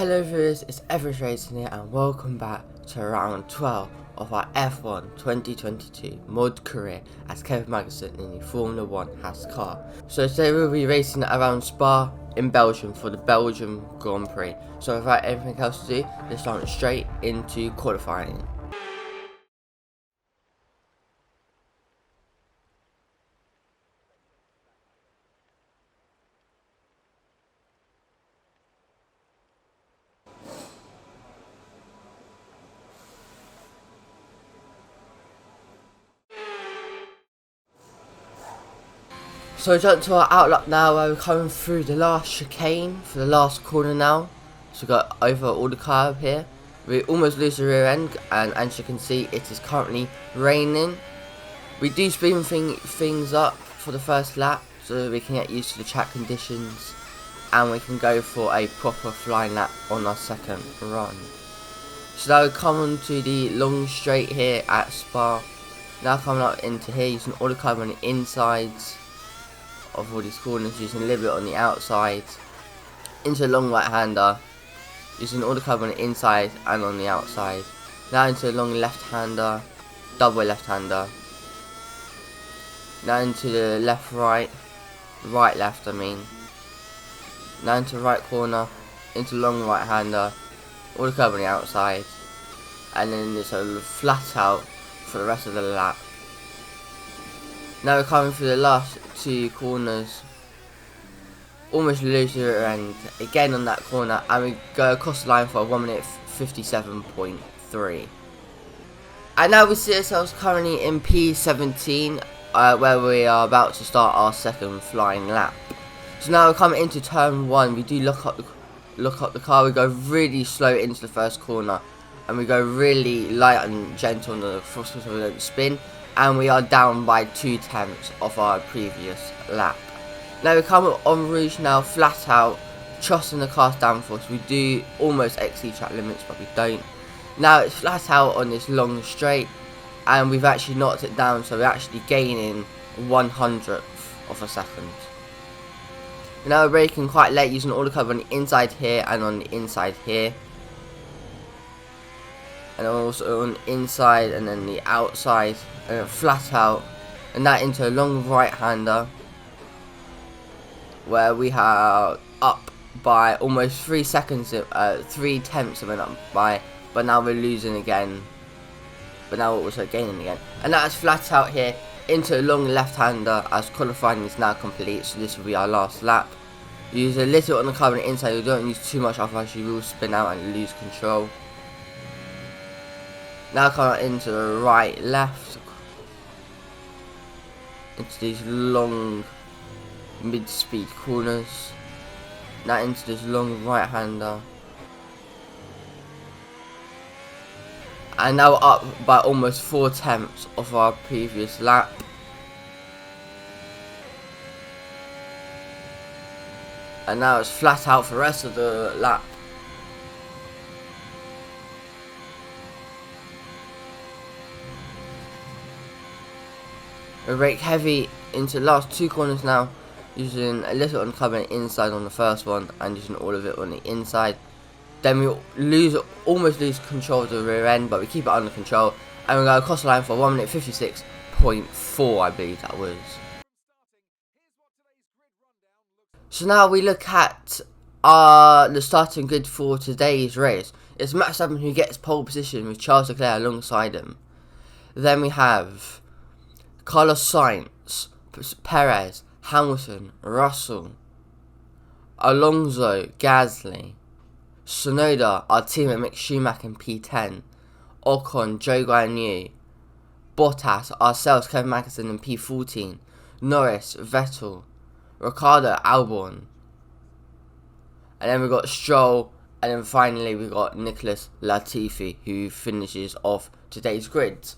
Hello viewers, it's Everest Racing here and welcome back to round 12 of our F1 2022 mod career as Kevin Magnussen in the Formula 1 Haas car. So today we'll be racing around Spa in Belgium for the Belgian Grand Prix. So without anything else to do, let's jump straight into qualifying. So jump to our outlook now where we're coming through the last chicane for the last corner now. So we got over all the car up here. We almost lose the rear end and as you can see it is currently raining. We do speed things up for the first lap so we can get used to the track conditions and we can go for a proper flying lap on our second run. So now we come on to the long straight here at Spa. Now coming up into here using all the carbon on the insides of all these corners, using a little bit on the outside, into a long right hander, using all the cover on the inside and on the outside. Now into a long left hander, double left hander. Now into the left right left I mean. Now into right corner, into long right hander, all the cover on the outside, and then it's a flat out for the rest of the lap. Now we're coming through the last two corners, almost lose the rear end again on that corner, and we go across the line for a 1 minute 57.3. And now we see ourselves currently in P17, where we are about to start our second flying lap. So now we're coming into turn 1. We do look up the car. We go really slow into the first corner, and we go really light and gentle on the throttle so we don't spin. And we are down by 2 tenths of our previous lap. Now we come on Rouge now, flat out, trusting the car's downforce. We do almost exceed track limits, but we don't. Now it's flat out on this long straight, and we've actually knocked it down, so we're actually gaining 1/100th of a second. Now we're braking quite late, using all the cover on the inside here and on the inside here. And also on the inside and then the outside, and then flat out, and that into a long right hander where we are up by almost 3 seconds, 3 tenths of an up by, but now we're losing again, but now we're also gaining again. And that's flat out here into a long left hander as qualifying is now complete, so this will be our last lap. Use a little on the car on the inside, you don't use too much, otherwise you will spin out and lose control. Now come into the right, left, into these long mid-speed corners. Now into this long right hander. And now up by almost 4 tenths of our previous lap. And now it's flat out for the rest of the lap. We brake heavy into the last 2 corners now, using a little on cover inside on the first one and using all of it on the inside. Then we almost lose control of the rear end, but we keep it under control, and we go across the line for 1 minute 56.4, I believe that was. So now we look at the starting grid for today's race. It's Max Verstappen who gets pole position with Charles Leclerc alongside him. Then we have Carlos Sainz, Perez, Hamilton, Russell, Alonso, Gasly, Tsunoda, our teammate Mick Schumacher in P10, Ocon, Joe Guanyu, Bottas, ourselves Kevin Magnussen in P14, Norris, Vettel, Ricciardo, Albon, and then we got Stroll, and then finally we got Nicholas Latifi who finishes off today's grid.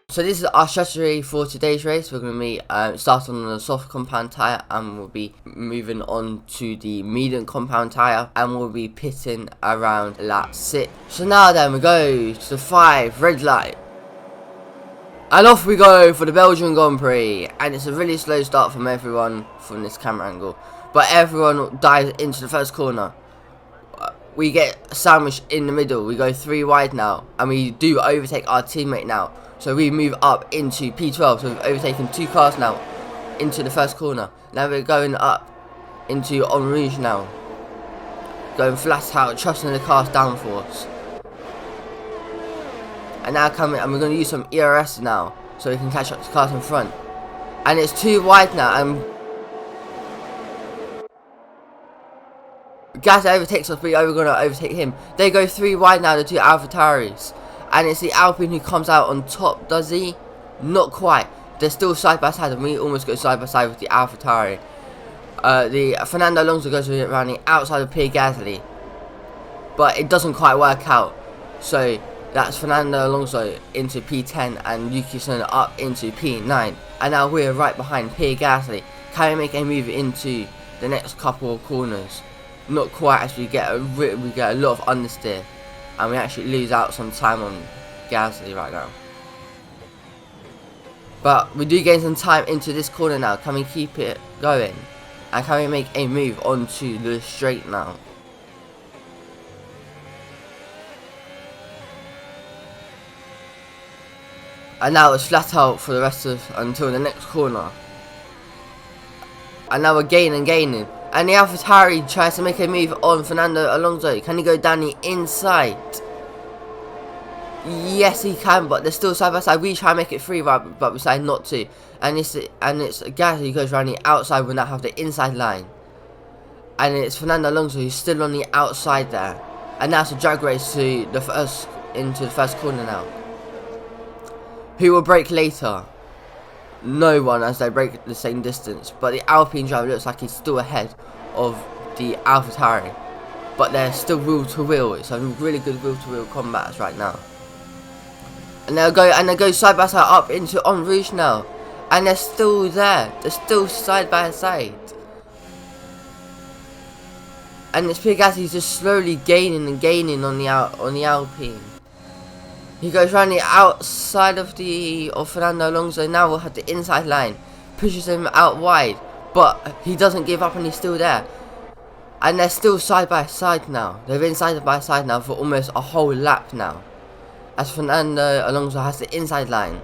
So this is our strategy for today's race. We're going to be starting on the soft compound tyre, and we'll be moving on to the medium compound tyre, and we'll be pitting around lap 6. So now then we go to the 5 red light. And off we go for the Belgian Grand Prix, and it's a really slow start from everyone from this camera angle. but everyone dives into the first corner. We get sandwiched in the middle. We go 3 wide now, and we do overtake our teammate now. So we move up into P12. So we've overtaken 2 cars now into the first corner. Now we're going up into En Rouge now, going flat out, trusting the car's downforce. And now coming, and we're going to use some ERS now, so we can catch up to cars in front. And it's 2 wide now, and Gasly overtakes us, but we're going to overtake him. They go 3 wide now, the 2 AlphaTauris. And it's the Alpine who comes out on top, does he? Not quite. They're still side by side, and we almost go side by side with the AlphaTauri. The Fernando Alonso goes around the outside of Pierre Gasly, but it doesn't quite work out. So that's Fernando Alonso into P10 and Yuki Tsunoda up into P9. And now we're right behind Pierre Gasly. Can we make a move into the next couple of corners? Not quite, as we get a lot of understeer, and we actually lose out some time on Gasly right now. But we do gain some time into this corner now. Can we keep it going? And can we make a move onto the straight now? And now it's flat out for the rest of until the next corner. And now we're gaining. And the AlphaTauri tries to make a move on Fernando Alonso. Can he go down the inside? Yes, he can, but they're still side by side. We try and make it free, but we decide not to. And it's Gasly who goes around the outside. We now have the inside line. And it's Fernando Alonso who's still on the outside there. And now it's a drag race to into the first corner now. Who will brake later? No one, as they brake the same distance. But the Alpine driver looks like he's still ahead of the AlphaTauri. But they're still wheel to wheel. It's a really good wheel to wheel combat right now. And they go side by side up into En Rouge now. And they're still there. They're still side by side. And it's Pierre Gasly just slowly gaining on the Alpine. He goes around the outside of Fernando Alonso. Now we'll have the inside line. Pushes him out wide. But he doesn't give up and he's still there. And they're still side by side now. They've been side by side now for almost a whole lap now. As Fernando Alonso has the inside line.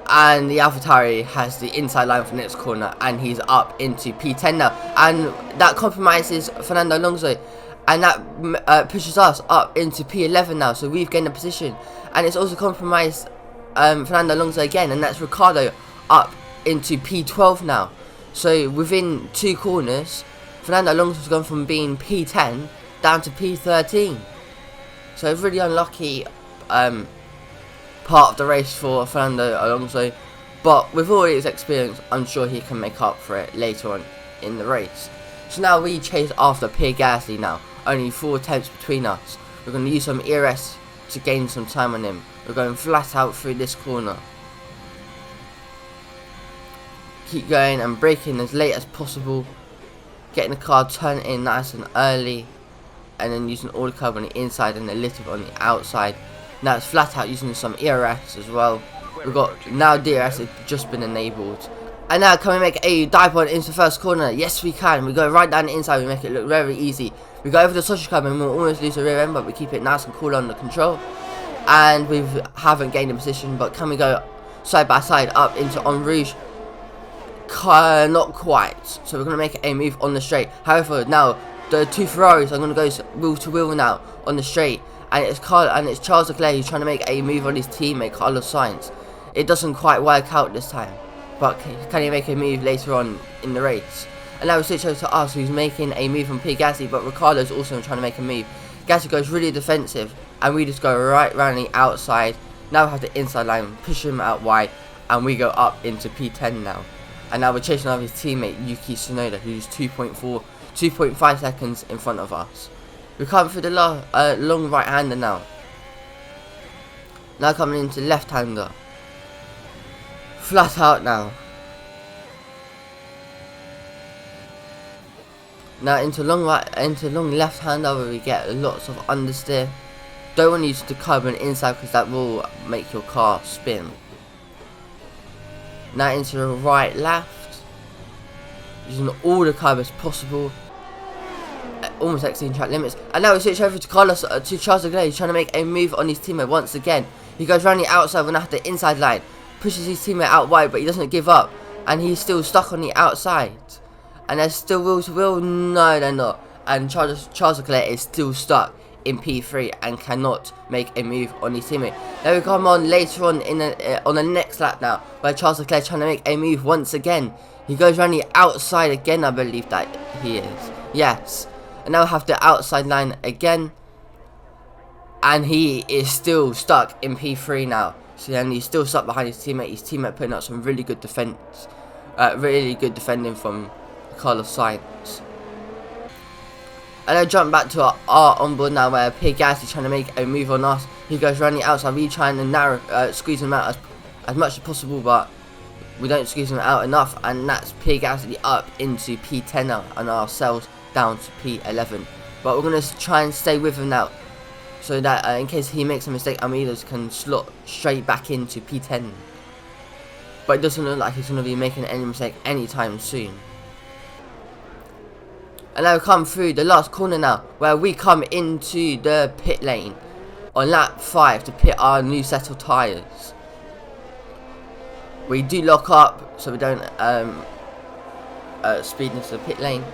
And the AlphaTauri has the inside line for the next corner. And he's up into P10 now. And that compromises Fernando Alonso. And that pushes us up into P11 now. So we've gained a position. And it's also compromised Fernando Alonso again. And that's Ricciardo up into P12 now. So within 2 corners, Fernando Alonso's gone from being P10 down to P13. So a really unlucky part of the race for Fernando Alonso. But with all his experience, I'm sure he can make up for it later on in the race. So now we chase after Pierre Gasly now. Only 4 attempts between us. We're going to use some ERS to gain some time on him. We're going flat out through this corner. Keep going and braking as late as possible. Getting the car turned in nice and early. And then using all the curb on the inside and a little bit on the outside. Now it's flat out using some ERS as well. We've got, now DRS has just been enabled. And now can we make a dive point into the first corner? Yes we can. We go right down the inside, we make it look very easy. We go over the sausage curb and we'll almost lose the rear end, but we keep it nice and cool under control. And we haven't gained a position, but can we go side by side up into En Rouge? Not quite. So we're going to make a move on the straight. However, now the 2 Ferraris are going to go wheel to wheel now on the straight. And it's Charles Leclerc who's trying to make a move on his teammate Carlos Sainz. It doesn't quite work out this time. But can he make a move later on in the race? And now we switch over to us, who's making a move on Pierre Gasly, but Ricciardo's also trying to make a move. Gasly goes really defensive, and we just go right round the outside. Now we have the inside line, push him out wide, and we go up into P10 now. And now we're chasing after his teammate Yuki Tsunoda, who's 2.5 seconds in front of us. We're coming through the long right-hander now. Now coming into left-hander. Flat out now. Now into long left-hander where we get lots of understeer. Don't want to use the curb and inside because that will make your car spin. Now into the right left. using all the carbs possible, almost exceeding track limits. And now we switch over to Charles Leclerc. He's trying to make a move on his teammate once again. He goes around the outside when after the inside line, pushes his teammate out wide, but he doesn't give up, and he's still stuck on the outside. And there's still wheel to wheel. No, they're not. And Charles Leclerc is still stuck in P3 and cannot make a move on his teammate. Now we come on later on on the next lap now, where Charles Leclerc is trying to make a move once again. He goes around the outside again, I believe that he is. Yes. And now we have the outside line again. And he is still stuck in P3 now. So then he's still stuck behind his teammate. His teammate putting up some really good defense. Really good defending from Carlos Sainz. And I jump back to our onboard now, where Pierre Gasly is trying to make a move on us. He goes around the outside, really trying to squeeze him out as much as possible, but we don't squeeze him out enough, and that's Pierre Gasly up into P10 now, and ourselves down to P11. But we're going to try and stay with him now, so that in case he makes a mistake, Amidas can slot straight back into P10. But it doesn't look like he's going to be making any mistake anytime soon. And now we come through the last corner now, where we come into the pit lane on lap 5 to pit our new set of tyres. We do lock up so we don't speed into the pit lane,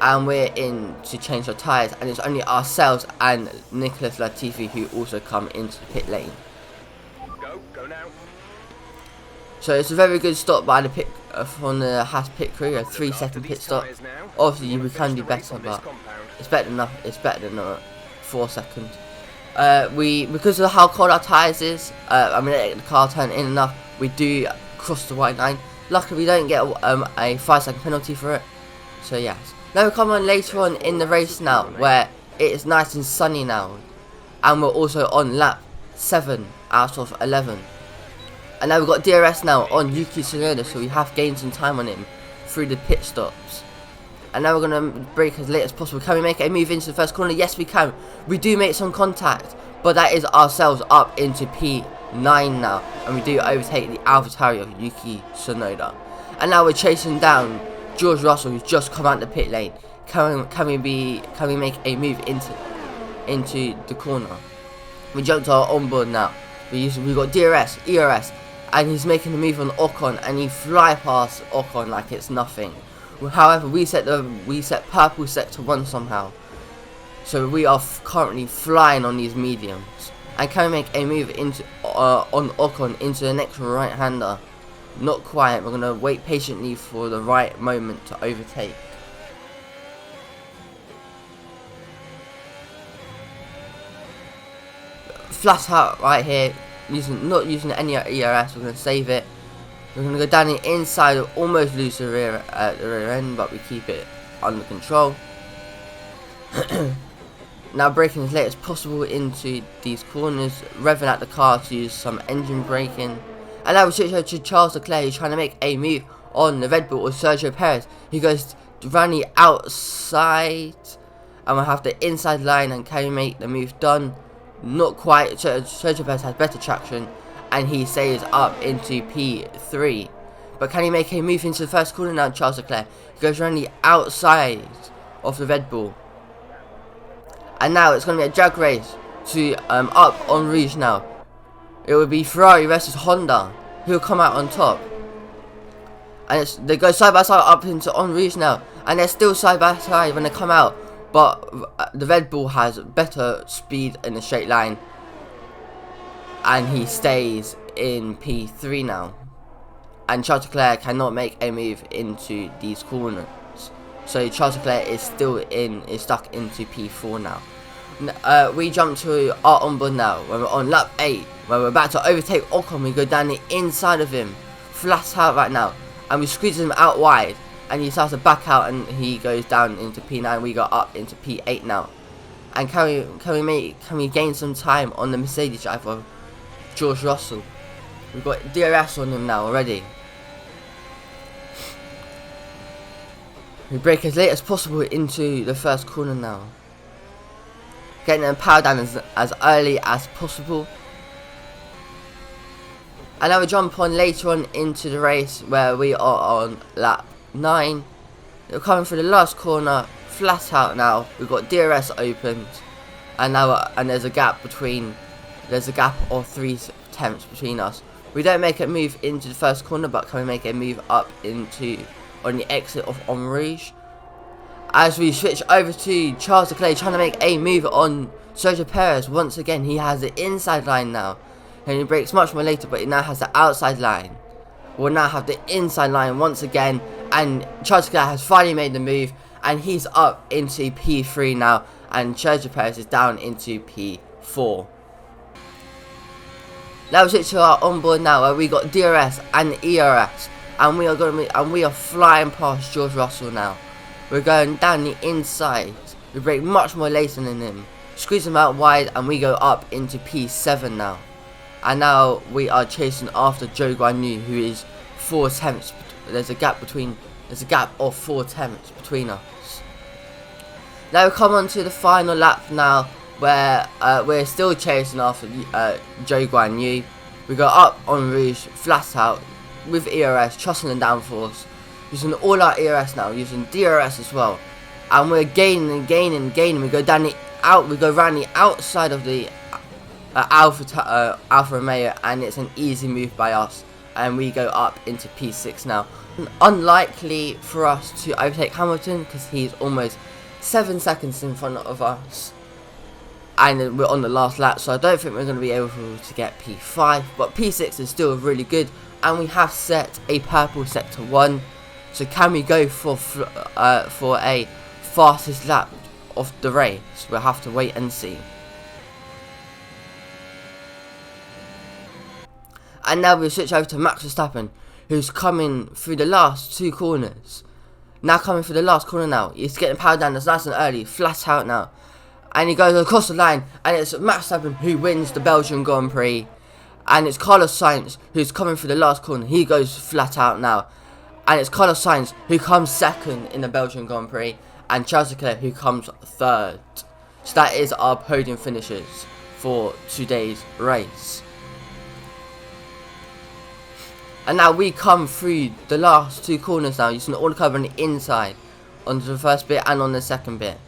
and we're in to change our tyres, and it's only ourselves and Nicholas Latifi who also come into the pit lane. Go now. So it's a very good stop by the pit from the Haas pit crew, a 3-second pit stop. Obviously we can do better, but it's better than 4 seconds. Because of how cold our tyres is, I mean the car turn in enough, we do cross the white line. Luckily we don't get a 5-second penalty for it. So yes. Now we come on later on in the race now, where it is nice and sunny now, and we're also on lap 7 out of 11. And now we've got DRS now on Yuki Tsunoda, so we have gained some time on him through the pit stops. And now we're going to brake as late as possible. Can we make a move into the first corner? Yes, we can. We do make some contact, but that is ourselves up into P9 now. And we do overtake the AlphaTauri of Yuki Tsunoda. And now we're chasing down George Russell, who's just come out the pit lane. Can we make a move into the corner? We jumped our onboard now. We got DRS, ERS, and he's making a move on Ocon, and he fly past Ocon like it's nothing. However, we set purple sector 1 somehow, so we are currently flying on these mediums. And can we make a move into on Ocon into the next right-hander? Not quite. We're gonna wait patiently for the right moment to overtake. Flat out right here, not using any ERS. We're going to save it. We're going to go down the inside, almost lose the rear end, but we keep it under control. Now braking as late as possible into these corners, revving out the car to use some engine braking. And now we switch over to Charles Leclerc, who's trying to make a move on the Red Bull with Sergio Perez. He goes around the outside, and we'll have the inside line, and can we make the move done? Not quite. Sergio Perez has better traction, and he stays up into P3. But can he make a move into the first corner now? Charles Leclerc, he goes around the outside of the Red Bull, and now it's going to be a drag race to up on Rouge now. It will be Ferrari versus Honda, who will come out on top, and they go side by side up into on Rouge now, and they're still side by side when they come out. But the Red Bull has better speed in a straight line, and he stays in P3 now. And Charles Leclerc cannot make a move into these corners, so Charles Leclerc is stuck into P4 now. We jump to our onboard now, when we're on lap 8, where we're about to overtake Ocon. We go down the inside of him, flat out right now, and we squeeze him out wide. And he starts to back out, and he goes down into P9. We got up into P8 now. And can we gain some time on the Mercedes driver, George Russell? We've got DRS on him now already. We brake as late as possible into the first corner now, getting them power down as early as possible. And now we jump on later on into the race, where we are on lap 9, They're coming through the last corner, flat out now. We've got DRS opened, and now there's a gap of 3/10 between us. We don't make a move into the first corner, but can we make a move up on the exit of En Rouge? As we switch over to Charles Leclerc trying to make a move on Sergio Perez. Once again, he has the inside line now, and he breaks much more later, but he now has the outside line. We'll now have the inside line once again, and Charles Leclerc has finally made the move, and he's up into P3 now, and Sergio Perez is down into P4. Now we switch to our onboard now, where we got DRS and ERS, and we are flying past George Russell now. We're going down the inside. We break much more later than him, squeeze him out wide, and we go up into P7 now. And now we are chasing after Zhou Guanyu, who is 4/10. There's a gap of 4/10 between us. Now we come on to the final lap now, where we're still chasing after Zhou Guanyu. We go up En Rouge, flat out, with ERS, trusting the downforce, using all our ERS now, using DRS as well, and we're gaining and gaining and gaining. We go around the outside of the Alfa Romeo, and it's an easy move by us, and we go up into P6 now. Unlikely for us to overtake Hamilton, because he's almost 7 seconds in front of us, and we're on the last lap, so I don't think we're going to be able to get P5, but P6 is still really good, and we have set a purple sector 1, so can we go for a fastest lap of the race? We'll have to wait and see. And now we switch over to Max Verstappen, who's coming through the last 2 corners. Now coming through the last corner now, he's getting powered down, that's nice and early, flat out now. And he goes across the line, and it's Max Verstappen who wins the Belgian Grand Prix. And it's Carlos Sainz who's coming through the last corner, he goes flat out now. And it's Carlos Sainz who comes second in the Belgian Grand Prix, and Charles Leclerc who comes third. So that is our podium finishes for today's race. And now we come through the last 2 corners now, using all the cover on the inside, onto the first bit and on the second bit.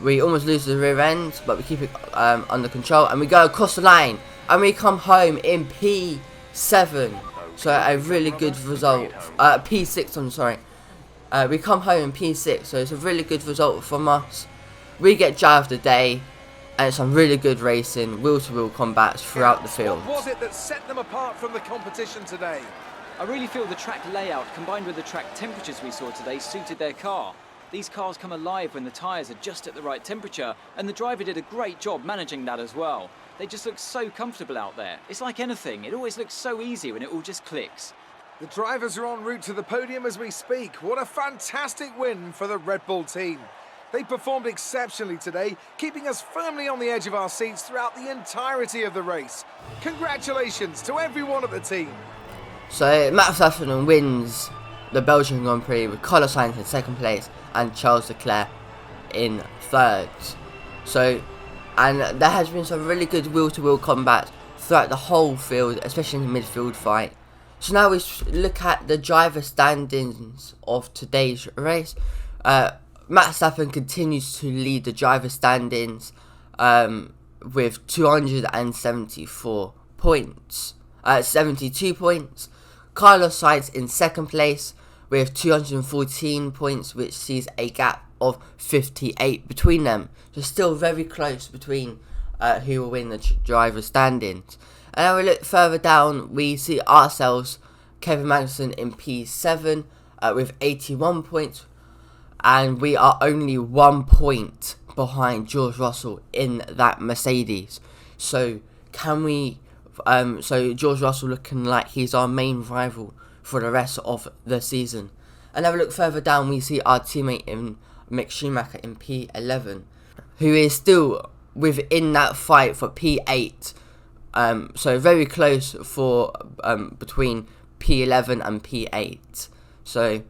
We almost lose the rear end, but we keep it under control, and we go across the line, and we come home in P7. So a really good result. P6, I'm sorry. We come home in P6, so it's a really good result from us. We get drive of the day, and it's some really good racing, wheel-to-wheel combats throughout the field. What was it that set them apart from the competition today? I really feel the track layout combined with the track temperatures we saw today suited their car. These cars come alive when the tyres are just at the right temperature, and the driver did a great job managing that as well. They just look so comfortable out there. It's like anything, it always looks so easy when it all just clicks. The drivers are en route to the podium as we speak. What a fantastic win for the Red Bull team. They performed exceptionally today, keeping us firmly on the edge of our seats throughout the entirety of the race. Congratulations to everyone at the team. So Max Verstappen wins the Belgian Grand Prix with Carlos Sainz in 2nd place and Charles Leclerc in 3rd. So, and there has been some really good wheel-to-wheel combat throughout the whole field, especially in the midfield fight. So now we look at the driver standings of today's race. Max Verstappen continues to lead the driver standings with 274 points, 72 points. Carlos Sainz in 2nd place with 214 points, which sees a gap of 58 between them. So still very close between who will win the driver standings. And now we look further down, we see ourselves, Kevin Magnussen in P7 with 81 points. And we are only 1 point behind George Russell in that Mercedes. So can we... so George Russell looking like he's our main rival for the rest of the season. And now we look further down, we see our teammate in Mick Schumacher in P11, who is still within that fight for P8. So very close for between P11 and P8. So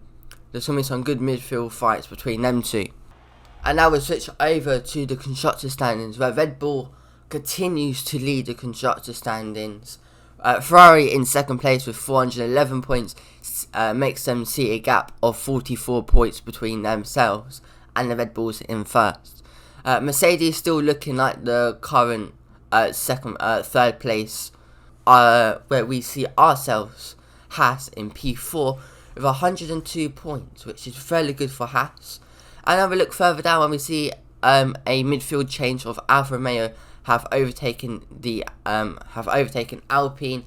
there's going to be some good midfield fights between them two. And now we'll switch over to the constructor standings, where Red Bull continues to lead the constructor standings Ferrari in second place with 411 points makes them see a gap of 44 points between themselves and the Red Bulls in first. Mercedes still looking like the current third place, where we see ourselves, Haas, in P4 with 102 points, which is fairly good for Haas. And then we look further down when we see a midfield change of Alfa Romeo have overtaken Alpine.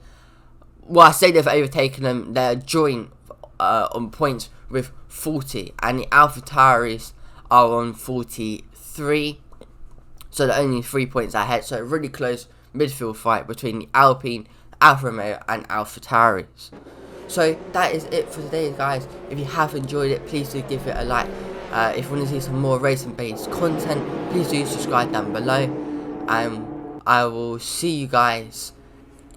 Well, I say they've overtaken them. They're joint on points with 40, and the AlphaTauris are on 43. So they're only 3 points ahead. So a really close midfield fight between the Alpine, Alfa Romeo, and AlphaTauris. So that is it for today, guys. If you have enjoyed it, please do give it a like. If you want to see some more racing-based content, please do subscribe down below. I will see you guys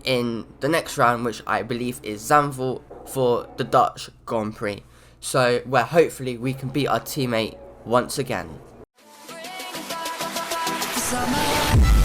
in the next round, which I believe is Zandvoort for the Dutch Grand Prix. So where hopefully we can beat our teammate once again. Summer.